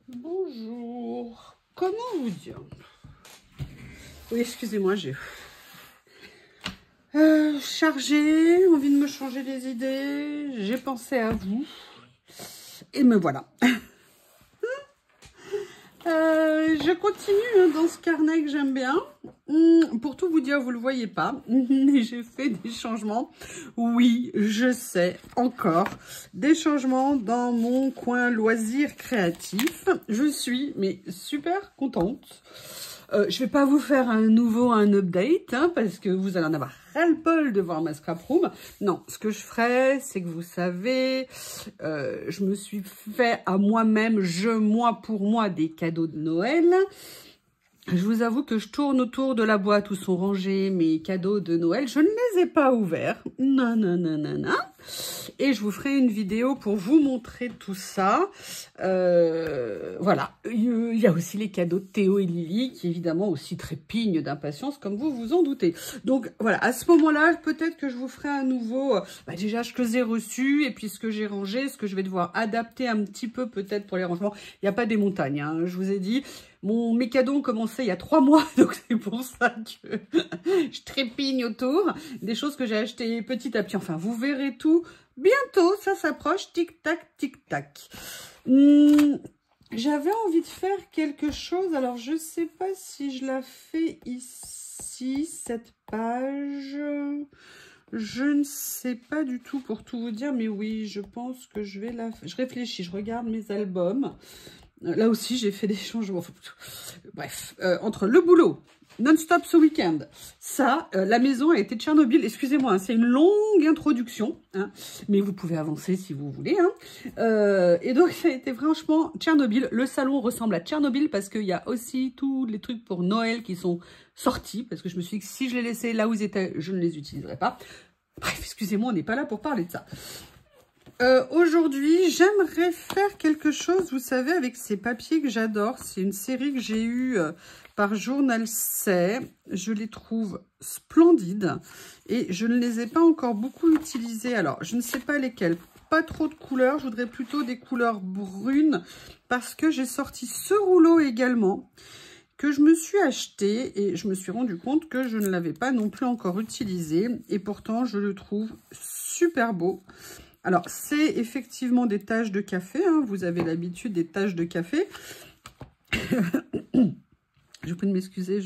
Bonjour. Comment vous dire? Oui, excusez-moi, j'ai chargé, envie de me changer les idées. J'ai pensé à vous. Et me voilà. Je continue dans ce carnet que j'aime bien. Pour tout vous dire, vous ne le voyez pas, mais j'ai fait des changements. Oui, je sais, encore des changements dans mon coin loisirs créatifs. Je suis mais super contente. Je vais pas vous faire un update, hein, parce que vous allez en avoir ras-le-bol de voir ma scrap room. Non, ce que je ferai, c'est que vous savez, je me suis fait à moi-même, moi pour moi, des cadeaux de Noël. Je vous avoue que je tourne autour de la boîte où sont rangés mes cadeaux de Noël. Je ne les ai pas ouverts. Non, non, non, non, non. Et je vous ferai une vidéo pour vous montrer tout ça. Voilà. Il y a aussi les cadeaux de Théo et Lily qui évidemment aussi trépignent d'impatience comme vous vous en doutez. Donc voilà, à ce moment-là, peut-être que je vous ferai à nouveau déjà ce que j'ai reçu et puis ce que j'ai rangé, ce que je vais devoir adapter un petit peu peut-être pour les rangements. Il n'y a pas des montagnes, hein, je vous ai dit. Mes cadeaux ont commencé il y a 3 mois, donc c'est pour ça que je trépigne autour. Des choses que j'ai achetées petit à petit. Enfin, vous verrez tout bientôt, ça s'approche, tic-tac, tic-tac. J'avais envie de faire quelque chose, alors je ne sais pas si je la fais ici, cette page. Je ne sais pas du tout pour tout vous dire, mais oui, je pense que je vais la faire. Je réfléchis, je regarde mes albums. Là aussi, j'ai fait des changements. Bref, entre le boulot, non-stop ce week-end, ça, la maison a été Tchernobyl. Excusez-moi, hein, c'est une longue introduction, hein, mais vous pouvez avancer si vous voulez. Hein. Et donc, ça a été franchement Tchernobyl. Le salon ressemble à Tchernobyl parce qu'il y a aussi tous les trucs pour Noël qui sont sortis. Parce que je me suis dit que si je les laissais là où ils étaient, je ne les utiliserais pas. Bref, excusez-moi, on n'est pas là pour parler de ça. Aujourd'hui, j'aimerais faire quelque chose, vous savez, avec ces papiers que j'adore. C'est une série que j'ai eue par Journal C. Je les trouve splendides et je ne les ai pas encore beaucoup utilisés. Alors, je ne sais pas lesquels. Pas trop de couleurs, je voudrais plutôt des couleurs brunes parce que j'ai sorti ce rouleau également que je me suis acheté et je me suis rendu compte que je ne l'avais pas non plus encore utilisé et pourtant je le trouve super beau. Alors, c'est effectivement des taches de café. Hein. Vous avez l'habitude des taches de café. Je vous prie de m'excuser,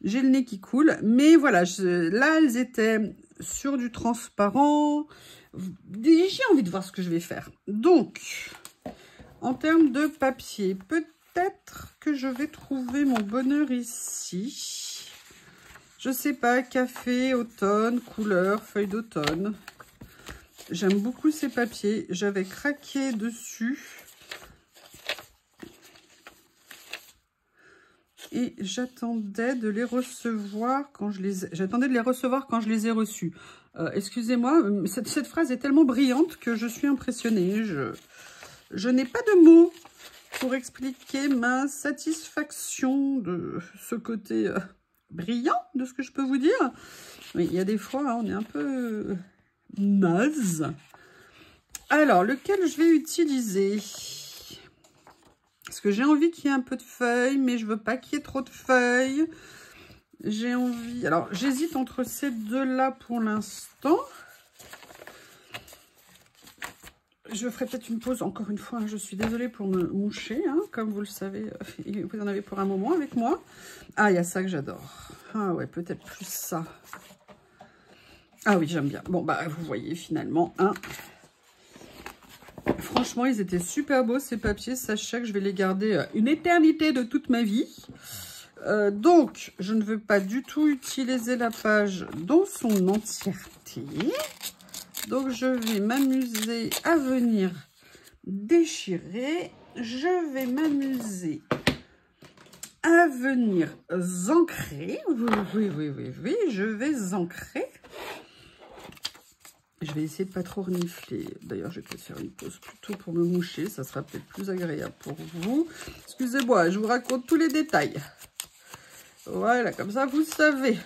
j'ai le nez qui coule. Mais voilà, là, elles étaient sur du transparent. J'ai envie de voir ce que je vais faire. Donc, en termes de papier, peut-être que je vais trouver mon bonheur ici. Je sais pas, café, automne, couleur, feuille d'automne. J'aime beaucoup ces papiers. J'avais craqué dessus. Et j'attendais de les recevoir quand je les ai reçus. Excusez-moi, cette phrase est tellement brillante que je suis impressionnée. Je n'ai pas de mots pour expliquer ma satisfaction de ce côté brillant de ce que je peux vous dire. Oui, il y a des fois, hein, on est un peu naze. Alors, lequel je vais utiliser? Parce que j'ai envie qu'il y ait un peu de feuilles, mais je veux pas qu'il y ait trop de feuilles. J'ai envie... Alors, j'hésite entre ces deux-là pour l'instant. Je ferai peut-être une pause, encore une fois. Hein, je suis désolée pour me moucher, hein, comme vous le savez. Vous en avez pour un moment avec moi. Ah, il y a ça que j'adore. Ah ouais, peut-être plus ça. Ah oui, j'aime bien. Bon, bah, vous voyez, finalement, hein. Franchement, ils étaient super beaux, ces papiers. Sachez que je vais les garder une éternité de toute ma vie. Donc, je ne veux pas du tout utiliser la page dans son entièreté. Donc, je vais m'amuser à venir déchirer. Je vais m'amuser à venir ancrer. Oui, je vais ancrer. Je vais essayer de pas trop renifler. D'ailleurs, je vais peut-être faire une pause plutôt pour me moucher. Ça sera peut-être plus agréable pour vous. Excusez-moi, je vous raconte tous les détails. Voilà, comme ça, vous savez.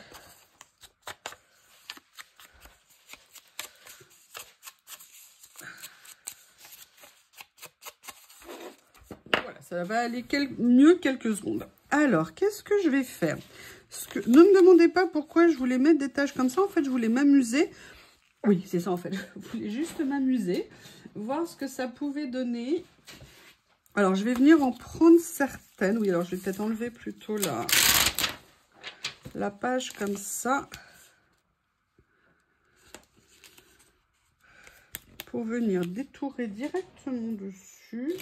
Voilà, ça va aller mieux quelques secondes. Alors, qu'est-ce que je vais faire? Ne me demandez pas pourquoi je voulais mettre des taches comme ça. En fait, je voulais m'amuser. Oui, c'est ça en fait. Je voulais juste m'amuser, voir ce que ça pouvait donner. Alors, je vais venir en prendre certaines. Oui, alors je vais peut-être enlever plutôt la page comme ça. Pour venir détourer directement dessus.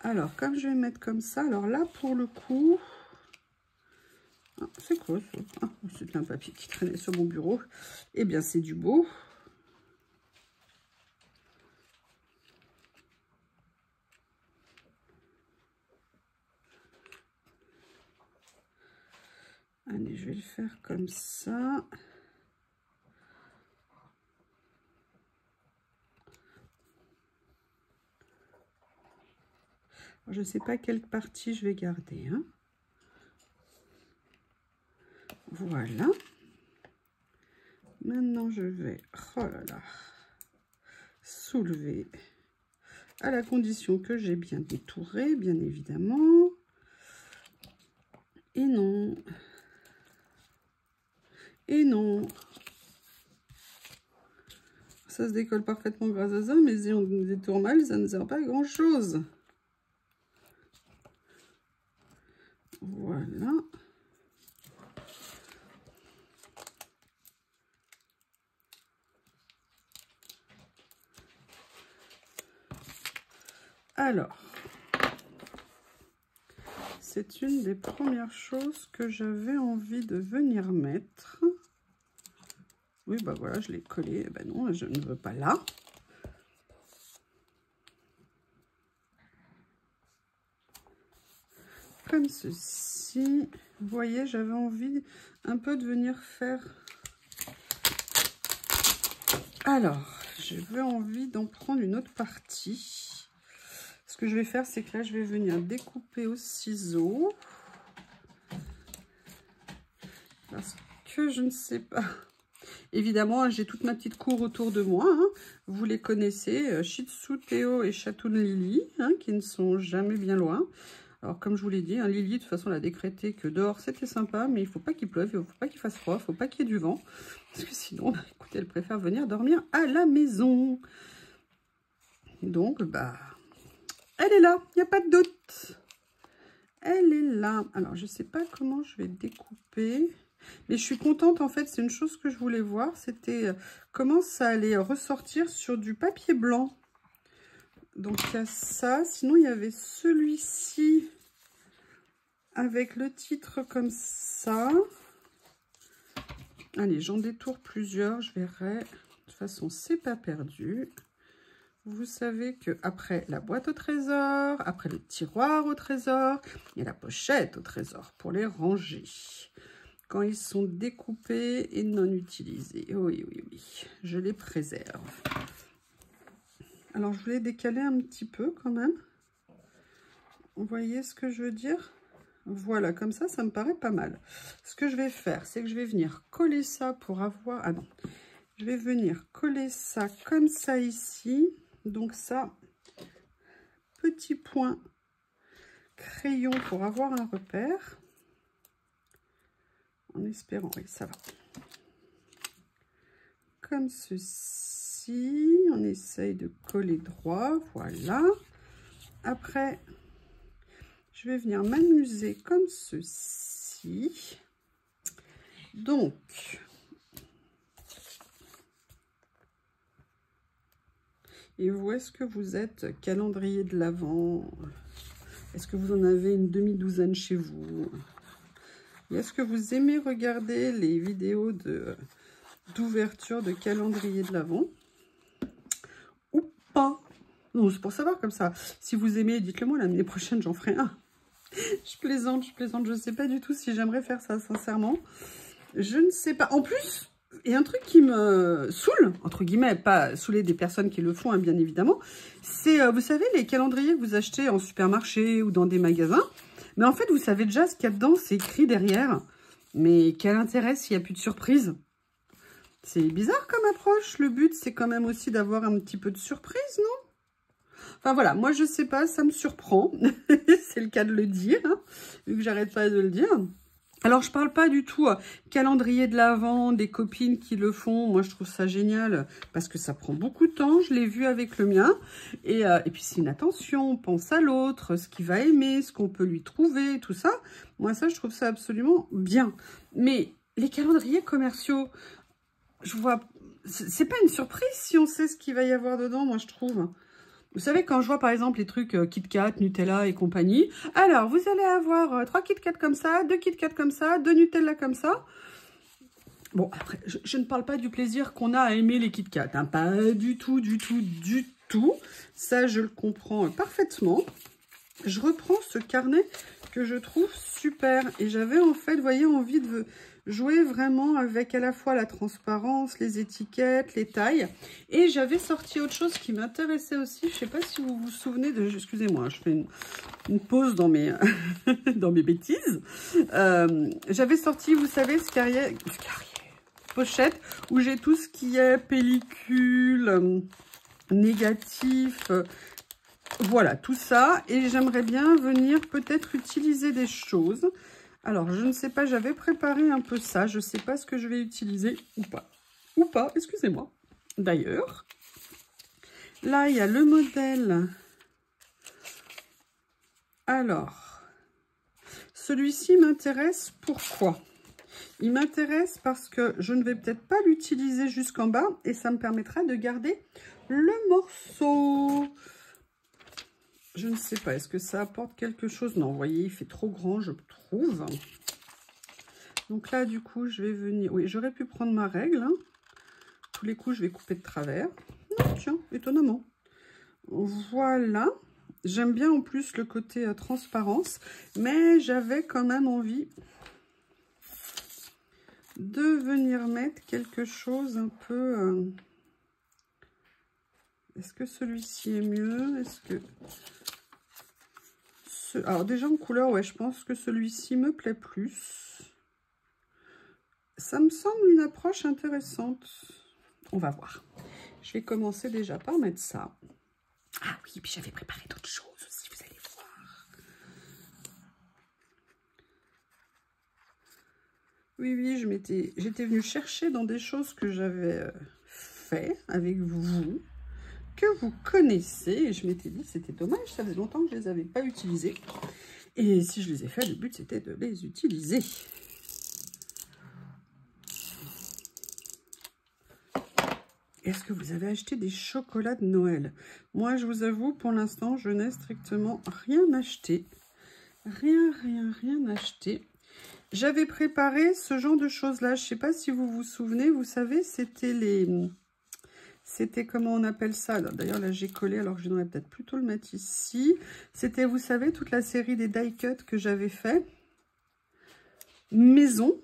Alors, comme je vais mettre comme ça, alors là, pour le coup... Ah, c'est quoi ça? Ah, c'était un papier qui traînait sur mon bureau. Eh bien, c'est du beau. Allez, je vais le faire comme ça. Je ne sais pas quelle partie je vais garder. Hein. Voilà. Maintenant, je vais, oh là là, soulever à la condition que j'ai bien détouré, bien évidemment. Et non. Et non. Ça se décolle parfaitement grâce à ça, mais si on détourne mal, ça ne sert pas à grand chose. Voilà. Alors, c'est une des premières choses que j'avais envie de venir mettre. Oui, bah voilà, je l'ai collé. Ben non, je ne veux pas là. Comme ceci. Vous voyez, j'avais envie un peu de venir faire... Alors, j'avais envie d'en prendre une autre partie. Ce que je vais faire, c'est que là, je vais venir découper au ciseau. Parce que je ne sais pas... Évidemment, j'ai toute ma petite cour autour de moi. Hein. Vous les connaissez, Shih Tzu, Théo et Chatoun Lily, hein, qui ne sont jamais bien loin. Alors, comme je vous l'ai dit, hein, Lily, de toute façon, elle a décrété que dehors, c'était sympa, mais il ne faut pas qu'il pleuve, il ne faut pas qu'il fasse froid, il ne faut pas qu'il y ait du vent. Parce que sinon, bah, écoutez, elle préfère venir dormir à la maison. Donc, bah, elle est là, il n'y a pas de doute. Elle est là. Alors, je ne sais pas comment je vais découper... Mais je suis contente, en fait, c'est une chose que je voulais voir, c'était comment ça allait ressortir sur du papier blanc. Donc, il y a ça. Sinon, il y avait celui-ci avec le titre comme ça. Allez, j'en détourne plusieurs, je verrai. De toute façon, c'est pas perdu. Vous savez que après la boîte au trésor, après le tiroir au trésor, il y a la pochette au trésor pour les ranger. Quand ils sont découpés et non utilisés. Oui, oui, oui. Je les préserve. Alors, je voulais décaler un petit peu quand même. Vous voyez ce que je veux dire? Voilà, comme ça, ça me paraît pas mal. Ce que je vais faire, c'est que je vais venir coller ça pour avoir... Ah non. Je vais venir coller ça comme ça ici. Donc ça, petit point crayon pour avoir un repère. En espérant, oui, ça va. Comme ceci, on essaye de coller droit, voilà. Après, je vais venir m'amuser comme ceci. Donc, et où est-ce que vous êtes, calendrier de l'Avent? Est-ce que vous en avez une demi-douzaine chez vous? Est-ce que vous aimez regarder les vidéos d'ouverture de calendrier de l'Avent ou pas? Non, c'est pour savoir comme ça. Si vous aimez, dites-le moi, l'année prochaine, j'en ferai un. Je plaisante, je ne sais pas du tout si j'aimerais faire ça, sincèrement. Je ne sais pas. En plus, il y a un truc qui me saoule, entre guillemets, pas saouler des personnes qui le font, hein, bien évidemment. C'est, vous savez, les calendriers que vous achetez en supermarché ou dans des magasins. Mais en fait, vous savez déjà ce qu'il y a dedans, c'est écrit derrière. Mais quel intérêt s'il n'y a plus de surprise? C'est bizarre comme approche. Le but, c'est quand même aussi d'avoir un petit peu de surprise, non? Enfin voilà, moi je sais pas, ça me surprend. C'est le cas de le dire, hein, vu que j'arrête pas de le dire. Alors, je parle pas du tout calendrier de l'Avent, des copines qui le font. Moi, je trouve ça génial parce que ça prend beaucoup de temps. Je l'ai vu avec le mien. Et puis, c'est une attention. On pense à l'autre, ce qu'il va aimer, ce qu'on peut lui trouver, tout ça. Moi, ça, je trouve ça absolument bien. Mais les calendriers commerciaux, je vois... C'est pas une surprise si on sait ce qu'il va y avoir dedans, moi, je trouve. Vous savez, quand je vois par exemple les trucs KitKat, Nutella et compagnie, alors vous allez avoir 3 KitKat comme ça, 2 KitKat comme ça, 2 Nutella comme ça. Bon, après, je ne parle pas du plaisir qu'on a à aimer les KitKat, hein, pas du tout, du tout, du tout. Ça, je le comprends parfaitement. Je reprends ce carnet que je trouve super. Et j'avais en fait, vous voyez, envie de jouer vraiment avec à la fois la transparence, les étiquettes, les tailles. Et j'avais sorti autre chose qui m'intéressait aussi. Je ne sais pas si vous vous souvenez de... Excusez-moi, je fais une pause dans mes, dans mes bêtises. J'avais sorti, vous savez, ce carrière pochette où j'ai tout ce qui est pellicule, négatif... Voilà, tout ça. Et j'aimerais bien venir peut-être utiliser des choses. Alors, je ne sais pas, j'avais préparé un peu ça. Je ne sais pas ce que je vais utiliser ou pas. Ou pas, excusez-moi. D'ailleurs, là, il y a le modèle. Alors, celui-ci m'intéresse. Pourquoi? Il m'intéresse parce que je ne vais peut-être pas l'utiliser jusqu'en bas. Et ça me permettra de garder le morceau. Je ne sais pas, est-ce que ça apporte quelque chose? Non, vous voyez, il fait trop grand, je trouve. Donc là, du coup, je vais venir... Oui, j'aurais pu prendre ma règle. Hein. Tous les coups, je vais couper de travers. Non, tiens, étonnamment. Voilà. J'aime bien en plus le côté transparence. Mais j'avais quand même envie de venir mettre quelque chose un peu... Est-ce que celui-ci est mieux? Est-ce que... Alors déjà en couleur, ouais, je pense que celui-ci me plaît plus. Ça me semble une approche intéressante. On va voir. Je vais commencer déjà par mettre ça. Ah oui, puis j'avais préparé d'autres choses aussi, vous allez voir. Oui, oui, j'étais venue chercher dans des choses que j'avais fait avec vous, que vous connaissez. Et je m'étais dit, c'était dommage, ça faisait longtemps que je ne les avais pas utilisés. Et si je les ai fait, le but, c'était de les utiliser. Est-ce que vous avez acheté des chocolats de Noël? Moi, je vous avoue, pour l'instant, je n'ai strictement rien acheté. Rien acheté. J'avais préparé ce genre de choses-là. Je ne sais pas si vous vous souvenez. Vous savez, c'était les... C'était, comment on appelle ça? D'ailleurs, là, j'ai collé, alors que je devrais peut-être plutôt le mettre ici. C'était, vous savez, toute la série des die cuts que j'avais fait. Maison.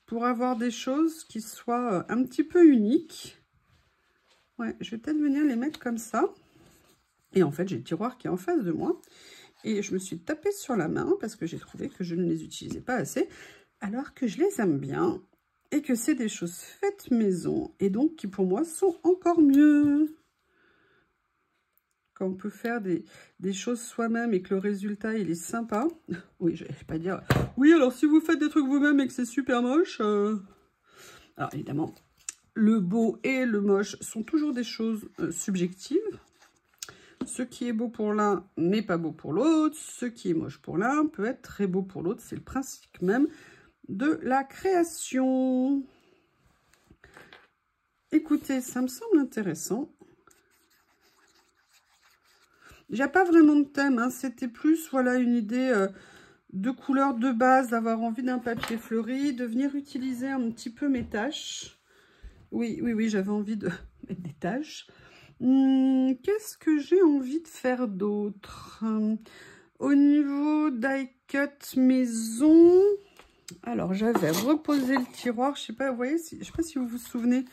Pour avoir des choses qui soient un petit peu uniques. Ouais, je vais peut-être venir les mettre comme ça. Et en fait, j'ai le tiroir qui est en face de moi. Et je me suis tapée sur la main parce que j'ai trouvé que je ne les utilisais pas assez. Alors que je les aime bien. Et que c'est des choses faites maison. Et donc, qui pour moi sont encore mieux. Quand on peut faire des choses soi-même et que le résultat, il est sympa. Oui, je ne vais pas dire... Oui, alors si vous faites des trucs vous-même et que c'est super moche... Alors, évidemment, le beau et le moche sont toujours des choses subjectives. Ce qui est beau pour l'un n'est pas beau pour l'autre. Ce qui est moche pour l'un peut être très beau pour l'autre. C'est le principe même de la création. Écoutez, ça me semble intéressant. Il n'y a pas vraiment de thème, hein. C'était plus, voilà, une idée de couleur de base, d'avoir envie d'un papier fleuri, de venir utiliser un petit peu mes taches. Oui, j'avais envie de mettre des taches. Qu'est-ce que j'ai envie de faire d'autre? Au niveau die cut maison, alors j'avais reposé le tiroir, je sais pas, vous voyez, je sais pas si vous vous souvenez.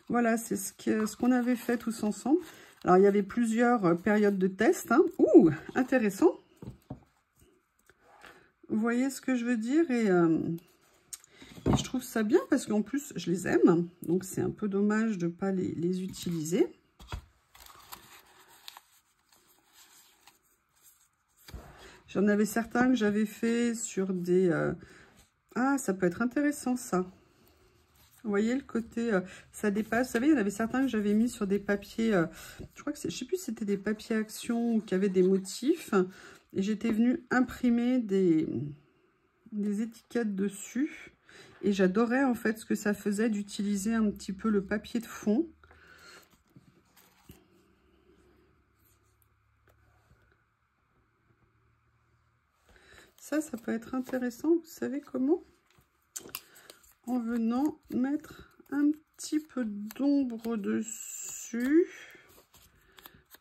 Voilà, c'est ce qu'on avait fait tous ensemble. Alors, il y avait plusieurs périodes de test. Hein. Ouh, intéressant. Vous voyez ce que je veux dire? Et je trouve ça bien parce qu'en plus, je les aime. Donc, c'est un peu dommage de ne pas les utiliser. J'en avais certains que j'avais fait sur des... Ah, ça peut être intéressant, ça. Vous voyez le côté... ça dépasse. Vous savez, il y en avait certains que j'avais mis sur des papiers... je crois que c'est... Je ne sais plus si c'était des papiers action ou qui avaient des motifs. Et j'étais venue imprimer des étiquettes dessus. Et j'adorais en fait ce que ça faisait d'utiliser un petit peu le papier de fond. Ça peut être intéressant, vous savez comment? En venant mettre un petit peu d'ombre dessus.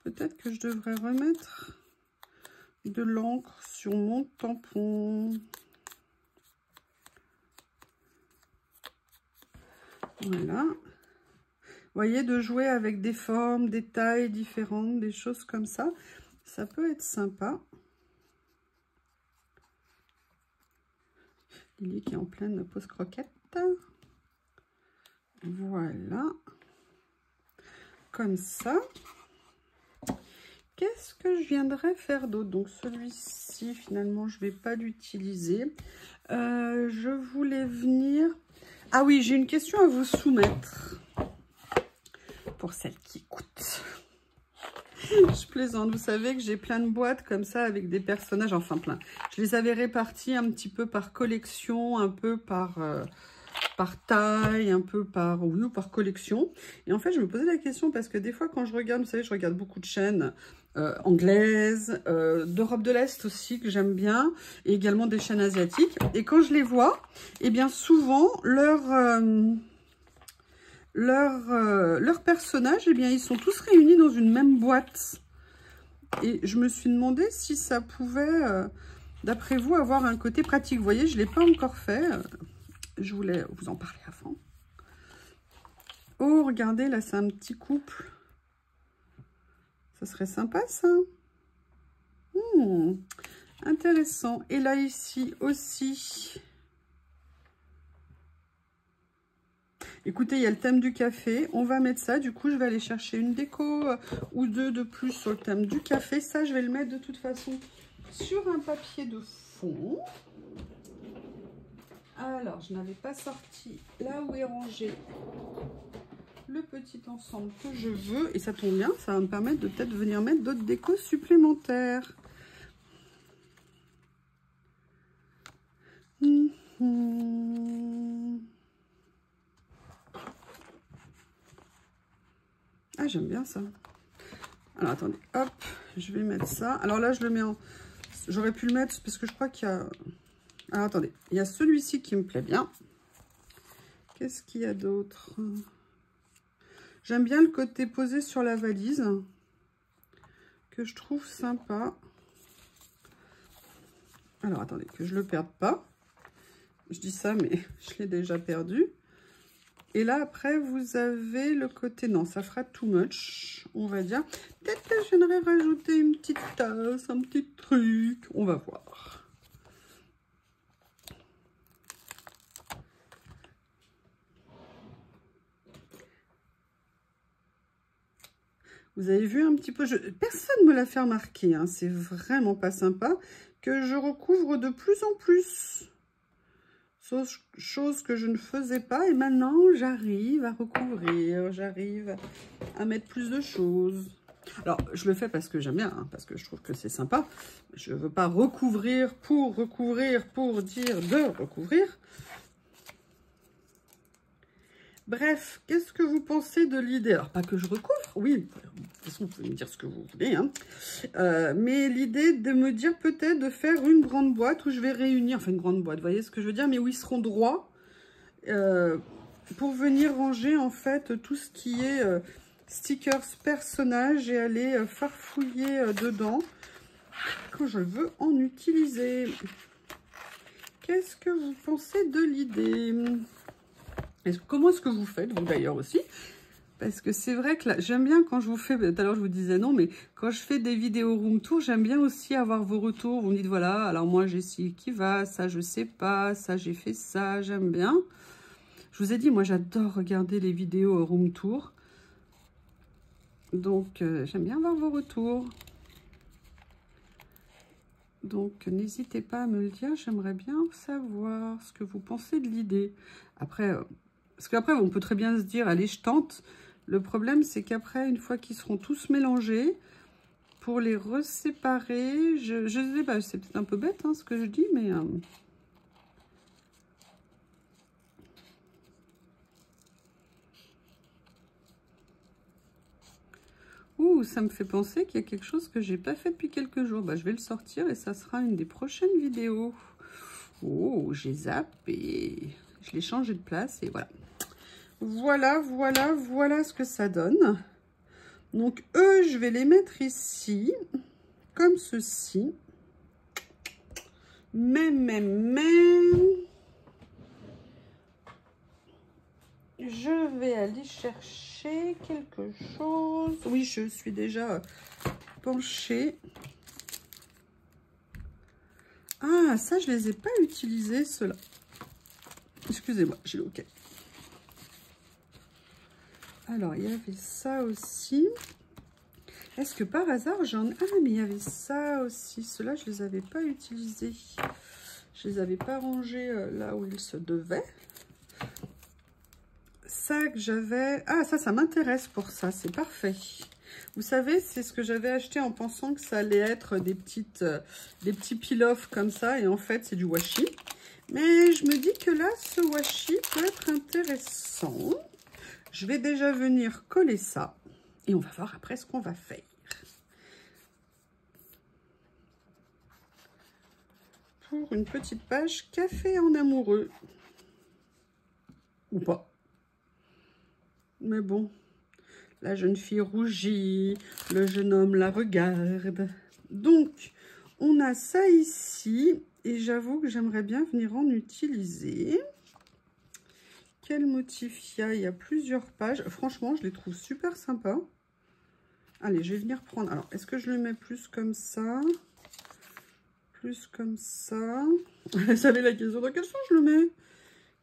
Peut-être que je devrais remettre de l'encre sur mon tampon. Voilà. Vous voyez, de jouer avec des formes, des tailles différentes, des choses comme ça. Ça peut être sympa. Lily qui est en pleine pause croquette. Voilà. Comme ça. Qu'est-ce que je viendrais faire d'autre? Donc celui-ci, finalement, je ne vais pas l'utiliser. Je voulais venir... Ah oui, j'ai une question à vous soumettre. Pour celles qui écoutent. Je plaisante. Vous savez que j'ai plein de boîtes comme ça avec des personnages, enfin plein. Je les avais répartis un petit peu par collection, un peu par taille, un peu par, oui, ou par collection. Et en fait, je me posais la question parce que des fois, quand je regarde, vous savez, je regarde beaucoup de chaînes anglaises, d'Europe de l'Est aussi, que j'aime bien, et également des chaînes asiatiques. Et quand je les vois, eh bien, souvent, leurs personnages, eh bien, ils sont tous réunis dans une même boîte. Et je me suis demandé si ça pouvait, d'après vous, avoir un côté pratique. Vous voyez, je ne l'ai pas encore fait. Je voulais vous en parler avant. Oh, regardez, là, c'est un petit couple. Ça serait sympa, ça. Intéressant. Et là, ici aussi. Écoutez, il y a le thème du café. On va mettre ça. Du coup, je vais aller chercher une déco ou deux de plus sur le thème du café. Ça, je vais le mettre de toute façon sur un papier de fond. Alors, je n'avais pas sorti là où est rangé le petit ensemble que je veux. Et ça tombe bien, ça va me permettre de peut-être venir mettre d'autres décos supplémentaires. Ah, j'aime bien ça. Alors, attendez, hop, je vais mettre ça. Alors là, je le mets en... J'aurais pu le mettre parce que je crois qu'il y a... Alors, attendez, il y a celui-ci qui me plaît bien. Qu'est-ce qu'il y a d'autre? J'aime bien le côté posé sur la valise, que je trouve sympa. Alors, attendez, que je ne le perde pas. Je dis ça, mais je l'ai déjà perdu. Et là, après, vous avez le côté... Non, ça fera too much, on va dire. Peut-être que je viendrai rajouter une petite tasse, un petit truc. On va voir. Vous avez vu un petit peu... Personne ne me l'a fait remarquer, hein, c'est vraiment pas sympa, que je recouvre de plus en plus. Chose que je ne faisais pas. Et maintenant, j'arrive à recouvrir, j'arrive à mettre plus de choses. Alors, je le fais parce que j'aime bien, hein, parce que je trouve que c'est sympa. Je ne veux pas recouvrir, pour dire de recouvrir. Bref, qu'est-ce que vous pensez de l'idée? Alors, pas que je recouvre, oui, de toute façon, vous pouvez me dire ce que vous voulez, hein. Mais l'idée de me dire peut-être de faire une grande boîte où je vais réunir, enfin une grande boîte, vous voyez ce que je veux dire, mais où ils seront droits, pour venir ranger en fait tout ce qui est stickers personnages et aller farfouiller dedans quand je veux en utiliser. Qu'est-ce que vous pensez de l'idée? Comment est-ce que vous faites, vous d'ailleurs aussi? Parce que c'est vrai que là, j'aime bien quand je vous fais, tout à l'heure je vous disais non, mais quand je fais des vidéos room tour, j'aime bien aussi avoir vos retours. Vous me dites voilà, alors moi j'ai ci qui va, ça je sais pas, ça j'ai fait ça, j'aime bien. Je vous ai dit, moi j'adore regarder les vidéos room tour. Donc j'aime bien avoir vos retours. Donc n'hésitez pas à me le dire, j'aimerais bien savoir ce que vous pensez de l'idée. Après, parce qu'après on peut très bien se dire, allez je tente. Le problème, c'est qu'après, une fois qu'ils seront tous mélangés, pour les reséparer, je sais pas, c'est peut-être un peu bête hein, ce que je dis, mais... Ouh, ça me fait penser qu'il y a quelque chose que j'ai pas fait depuis quelques jours. Bah, je vais le sortir et ça sera une des prochaines vidéos. Oh, j'ai zappé. Je l'ai changé de place et voilà. Voilà ce que ça donne. Donc, eux, je vais les mettre ici, comme ceci. Mais, je vais aller chercher quelque chose. Oui, je suis déjà penchée. Ah, ça, je les ai pas utilisés, ceux-là. Excusez-moi, j'ai le OK. Alors, il y avait ça aussi. Est-ce que par hasard, j'en... Ah, mais il y avait ça aussi. Ceux-là, je les avais pas utilisés. Je les avais pas rangés là où ils se devaient. Ça que j'avais... Ah, ça m'intéresse pour ça. C'est parfait. Vous savez, c'est ce que j'avais acheté en pensant que ça allait être des petits peel-off comme ça. Et en fait, c'est du washi. Mais je me dis que là, ce washi peut être intéressant. Je vais déjà venir coller ça. Et on va voir après ce qu'on va faire. Pour une petite page café en amoureux. Ou pas. Mais bon. La jeune fille rougit. Le jeune homme la regarde. Donc, on a ça ici. Et j'avoue que j'aimerais bien venir en utiliser. Quel motif il y a? Il y a plusieurs pages. Franchement, je les trouve super sympas. Allez, je vais venir prendre... Alors, est-ce que je le mets plus comme ça? Plus comme ça. Vous savez la question, dans quel sens je le mets?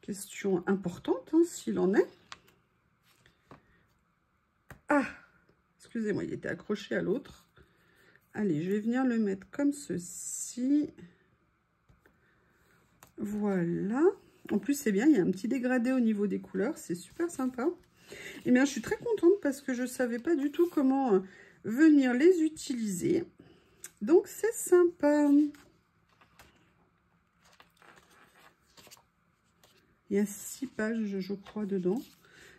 Question importante, hein, s'il en est. Ah! Excusez-moi, il était accroché à l'autre. Allez, je vais venir le mettre comme ceci. Voilà. En plus, c'est bien, il y a un petit dégradé au niveau des couleurs. C'est super sympa. Et bien, je suis très contente parce que je ne savais pas du tout comment venir les utiliser. Donc, c'est sympa. Il y a 6 pages, je crois, dedans.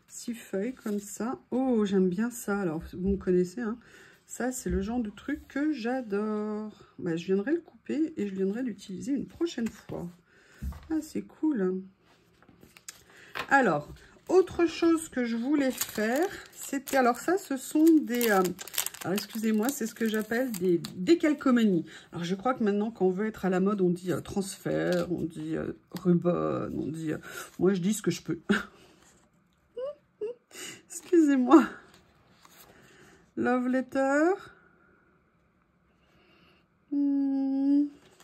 6 feuilles comme ça. Oh, j'aime bien ça. Alors, vous me connaissez, hein. Ça, c'est le genre de truc que j'adore. Bah, je viendrai le couper et je viendrai l'utiliser une prochaine fois. Ah, c'est cool. Alors, autre chose que je voulais faire, c'était... Alors ça, ce sont des... alors, excusez-moi, c'est ce que j'appelle des décalcomanies. Alors, je crois que maintenant, quand on veut être à la mode, on dit transfert, on dit ruban, on dit... moi, je dis ce que je peux. Excusez-moi. Love letter.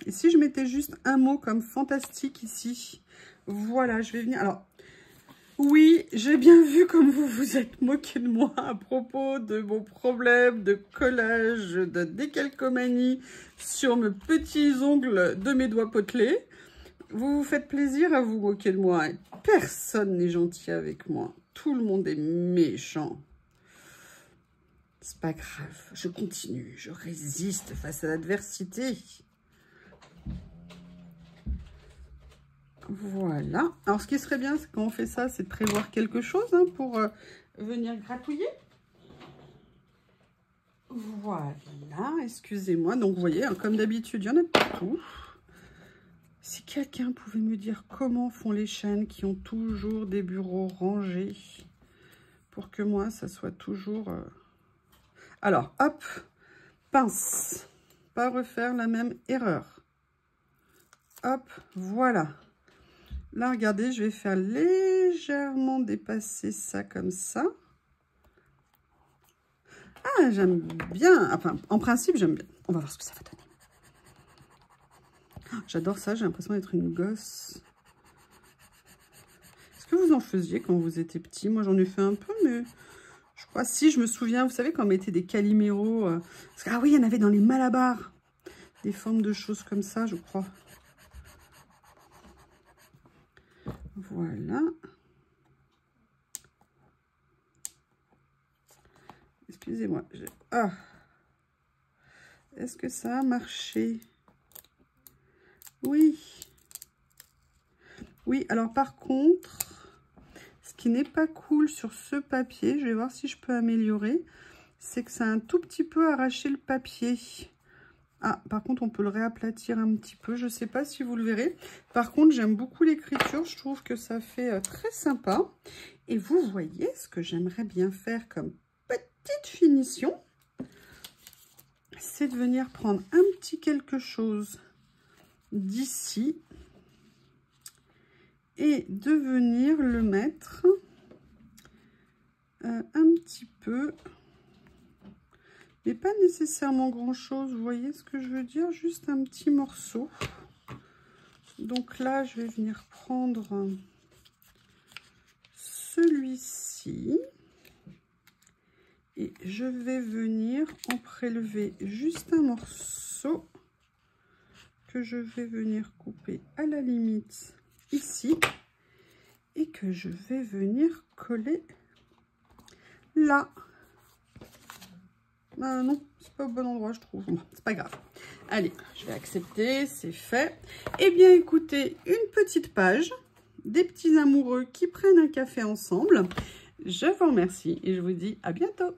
Et si je mettais juste un mot comme fantastique ici? Voilà, je vais venir... Alors, oui, j'ai bien vu comme vous vous êtes moqué de moi à propos de mon problème de collage, de décalcomanie sur mes petits ongles de mes doigts potelés. Vous vous faites plaisir à vous moquer de moi. Personne n'est gentil avec moi. Tout le monde est méchant. C'est pas grave, je continue, je résiste face à l'adversité. Voilà. Alors, ce qui serait bien, quand on fait ça, c'est de prévoir quelque chose hein, pour venir gratouiller. Voilà. Excusez-moi. Donc, vous voyez, hein, comme d'habitude, il y en a partout. Si quelqu'un pouvait me dire comment font les chaînes qui ont toujours des bureaux rangés pour que moi, ça soit toujours... Alors, hop, pince. Pas refaire la même erreur. Hop, voilà. Là, regardez, je vais faire légèrement dépasser ça comme ça. Ah, j'aime bien. Enfin, en principe, j'aime bien. On va voir ce que ça va donner. Oh, j'adore ça. J'ai l'impression d'être une gosse. Est-ce que vous en faisiez quand vous étiez petit? Moi, j'en ai fait un peu, mais je crois, si, je me souviens. Vous savez, quand on mettait des caliméros. Ah oui, il y en avait dans les Malabars. Des formes de choses comme ça, je crois. Voilà. Excusez-moi. Ah. Est-ce que ça a marché? Oui. Oui, alors par contre, ce qui n'est pas cool sur ce papier, je vais voir si je peux améliorer, c'est que ça a un tout petit peu arraché le papier. Ah, par contre, on peut le réaplatir un petit peu. Je ne sais pas si vous le verrez. Par contre, j'aime beaucoup l'écriture. Je trouve que ça fait très sympa. Et vous voyez ce que j'aimerais bien faire comme petite finition. C'est de venir prendre un petit quelque chose d'ici. Et de venir le mettre un petit peu. Mais pas nécessairement grand chose, vous voyez ce que je veux dire, juste un petit morceau. Donc là, je vais venir prendre celui-ci et je vais venir en prélever juste un morceau que je vais venir couper à la limite ici et que je vais venir coller là. Non, c'est pas au bon endroit, je trouve. Bon, c'est pas grave. Allez, je vais accepter, c'est fait. Eh bien, écoutez, une petite page des petits amoureux qui prennent un café ensemble. Je vous remercie et je vous dis à bientôt.